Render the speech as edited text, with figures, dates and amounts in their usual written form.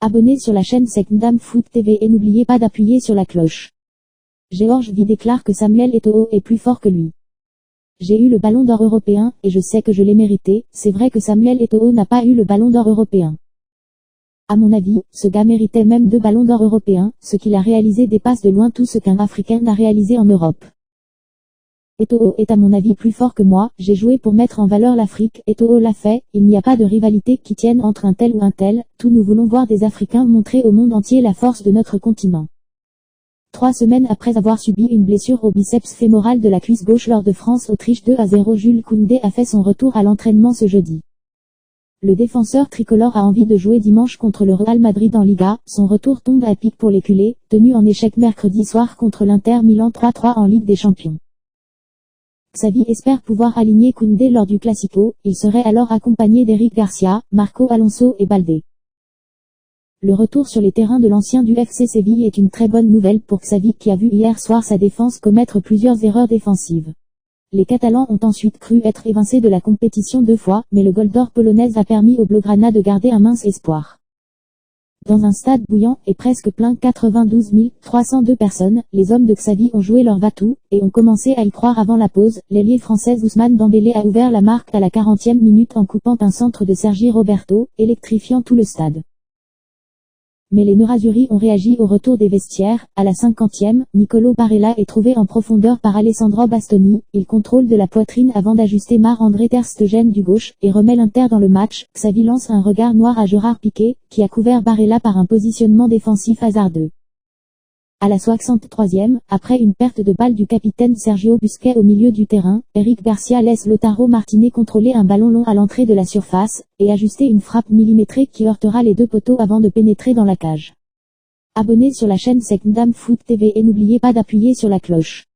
Abonnez sur la chaîne Secndam Foot TV et n'oubliez pas d'appuyer sur la cloche. George V déclare que Samuel Eto'o est plus fort que lui. J'ai eu le ballon d'or européen, et je sais que je l'ai mérité. C'est vrai que Samuel Eto'o n'a pas eu le ballon d'or européen. À mon avis, ce gars méritait même 2 ballons d'or européens, ce qu'il a réalisé dépasse de loin tout ce qu'un Africain a réalisé en Europe. Eto'o est à mon avis plus fort que moi, j'ai joué pour mettre en valeur l'Afrique, Eto'o l'a fait, il n'y a pas de rivalité qui tienne entre un tel ou un tel, tous nous voulons voir des Africains montrer au monde entier la force de notre continent. 3 semaines après avoir subi une blessure au biceps fémoral de la cuisse gauche lors de France-Autriche 2-0, Jules Koundé a fait son retour à l'entraînement ce jeudi. Le défenseur tricolore a envie de jouer dimanche contre le Real Madrid en Liga, son retour tombe à pic pour les culés, tenu en échec mercredi soir contre l'Inter Milan 3-3 en Ligue des Champions. Xavi espère pouvoir aligner Koundé lors du Classico, il serait alors accompagné d'Eric Garcia, Marco Alonso et Baldé. Le retour sur les terrains de l'ancien du FC Séville est une très bonne nouvelle pour Xavi qui a vu hier soir sa défense commettre plusieurs erreurs défensives. Les Catalans ont ensuite cru être évincés de la compétition 2 fois, mais le goal d'or polonais a permis aux Blaugrana de garder un mince espoir. Dans un stade bouillant et presque plein 92 302 personnes, les hommes de Xavi ont joué leur va-tout, et ont commencé à y croire avant la pause. L'ailier français Ousmane Dembélé a ouvert la marque à la 40e minute en coupant un centre de Sergi Roberto, électrifiant tout le stade. Mais les Nerazzurri ont réagi au retour des vestiaires. À la 50e, Nicolo Barella est trouvé en profondeur par Alessandro Bastoni, il contrôle de la poitrine avant d'ajuster Marc-André ter Stegen du gauche, et remet l'Inter dans le match. Xavi lance un regard noir à Gérard Piqué, qui a couvert Barella par un positionnement défensif hasardeux. À la 63e, après une perte de balle du capitaine Sergio Busquets au milieu du terrain, Eric Garcia laisse Lautaro Martinez contrôler un ballon long à l'entrée de la surface, et ajuster une frappe millimétrée qui heurtera les 2 poteaux avant de pénétrer dans la cage. Abonnez sur la chaîne Secndam Foot TV et n'oubliez pas d'appuyer sur la cloche.